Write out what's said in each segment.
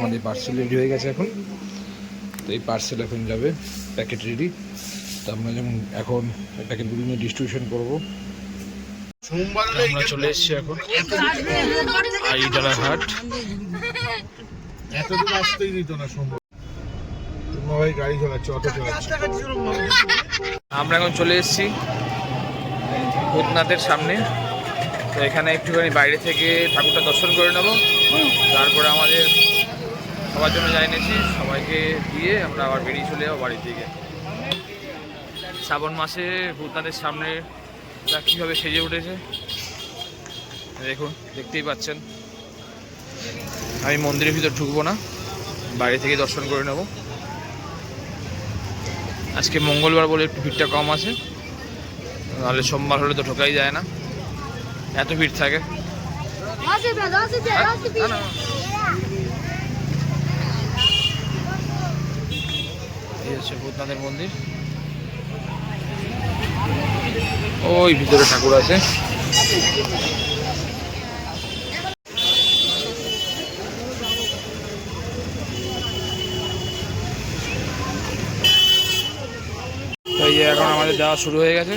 আমাদের parcel ready হয়ে গেছে এখন। তো এই পার্সেল এখন যাবে, প্যাকেট রেডি। তো আমরা যেমন এখন প্যাকেটগুলো নিয়ে ডিস্ট্রিবিউশন করবো। আমরা চলে এসেছি এখন আইডালা হাট। এতদিন আসতেই দিত না সম্ভব, ভাই গাড়ি চালাচ্ছে, অটো চালাচ্ছে। আমরা এখন চলে এসেছি ভূতনাথের সামনে। তো এখানে একটুখানি বাইরে থেকে ঠাকুরটা দর্শন করে নেব, তারপরে আমাদের সবার জন্য যাই নিয়েছি, সবাইকে দিয়ে আমরা আবার বেরিয়ে চলে যাবো বাড়ির দিকে। শ্রাবণ মাসে ভূতনাথের সামনে তা কীভাবে সেজে উঠেছে দেখুন, দেখতেই পাচ্ছেন। আমি মন্দিরের ভিতর ঢুকবো না, বাইরে থেকে দর্শন করে নেব। আজকে মঙ্গলবার বলে একটু ভিড়টা কম আছে, নাহলে সোমবার হলে তো ঢোকাই যায় না, এত ভিড় থাকে। এই হচ্ছে ভূতনাথের মন্দির, ওই ভিতরে ঠাকুর আছে। এই যে এখন আমাদের যাওয়া শুরু হয়ে গেছে।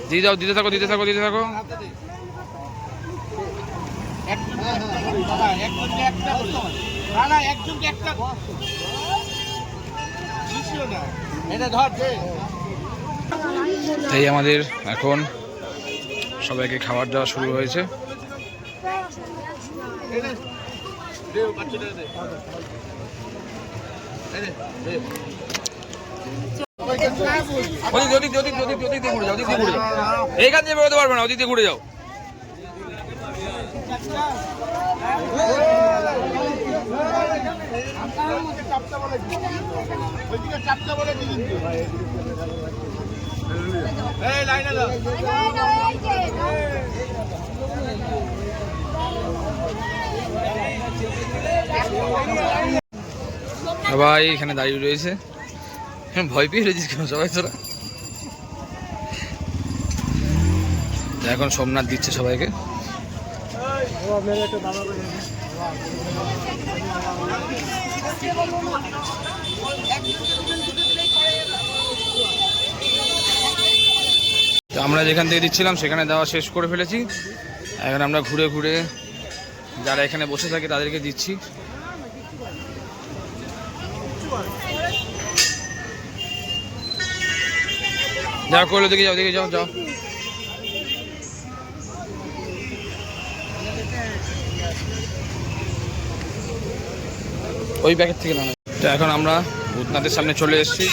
দিয়ে যাও, দিতে থাকো, দিতে থাকো, দিতে থাকো। এই আমাদের এখন সবাইকে খাবার দেওয়া শুরু হয়েছে। এইখান থেকে বেরোতে পারবে না, ওদিক দিয়ে ঘুরে যাও। সবাই এখানে দাঁড়িয়ে রয়েছে, ভয় পেয়ে রয়েছিস কেন সবাই তোরা? এখন সোমনাথ দিচ্ছে সবাইকে। তো আমরা যেখান থেকে দিচ্ছিলাম সেখানে দেওয়া শেষ করে ফেলেছি। এখন আমরা ঘুরে ঘুরে যারা এখানে বসে থাকে তাদেরকে দিচ্ছি। যাও করলো, দেখে যাও, দেখে যাও, যাও। ওই প্যাকেট থেকে না। তো এখন আমরা ভূতনাথের সামনে চলে এসেছি,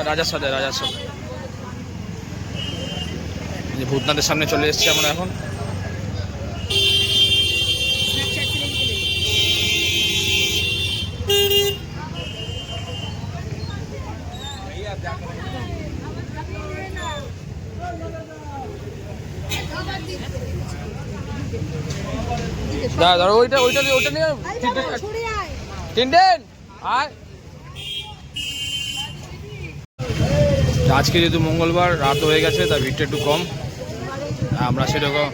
রাজার সাথে ভূতনাথের সামনে চলে এসেছি আমরা এখন। ধরো ওইটা নিয়ে তিনটেন। আর আজকে যেহেতু মঙ্গলবার রাত হয়ে গেছে, তার ভিড়টা একটু কম। আমরা সেরকম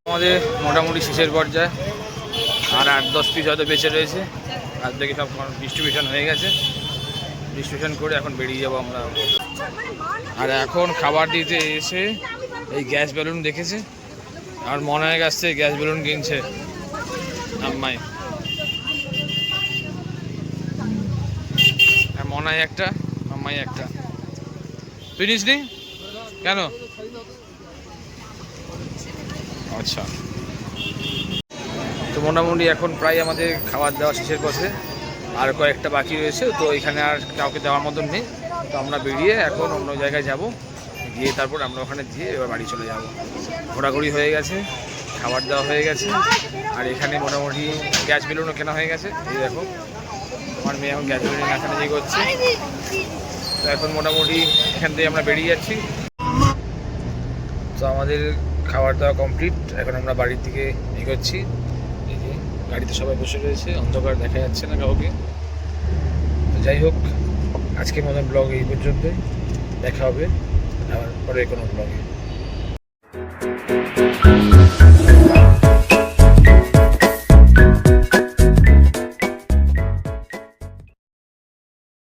আমাদের মোটামুটি শেষের পর্যায়ে, আর 8-10 পিস হয়তো বেঁচে রয়েছে। আজ থেকে সব ডিস্ট্রিবিউশন হয়ে গেছে, ডিস্ট্রিবিউশন করে এখন বেরিয়ে যাবো আমরা। আর এখন খাবার দিতে এসে এই গ্যাস বেলুন দেখেছে, আর মনে হয়ে গেছে গ্যাস বেলুন কিনছে আম্মাই। মনে হয় একটা, আম্মাই একটা। তুই নিস নি কেন? আচ্ছা, তো মোটামুটি এখন প্রায় আমাদের খাবার দেওয়া শেষের পথে, আর কয়েকটা বাকি রয়েছে। তো এখানে আর কাউকে দেওয়ার মতন নেই। তো আমরা বেরিয়ে এখন অন্য জায়গায় যাব, গিয়ে তারপর আমরা ওখানে দিয়ে এবার বাড়ি চলে যাব। ঘোরাঘুরি হয়ে গেছে, খাবার দেওয়া হয়ে গেছে, আর এখানে মোটামুটি গ্যাস বেলুনও কেনা হয়ে গেছে। এই দেখো আমার মেয়ে এখন গ্যাস বেলুন এখানে যে করছে। তো এখন মোটামুটি এখান থেকে আমরা বেরিয়ে যাচ্ছি। তো আমাদের খাবার দাওয়া কমপ্লিট, এখন আমরা বাড়ির দিকে এগোচ্ছি। এই যে গাড়িতে সবাই বসে রয়েছে, অন্ধকার দেখা যাচ্ছে না কাউকে। তো যাই হোক, আজকের মতন ব্লগ এই পর্যন্তই, দেখা হবে আবার পরে কোনো ব্লগে।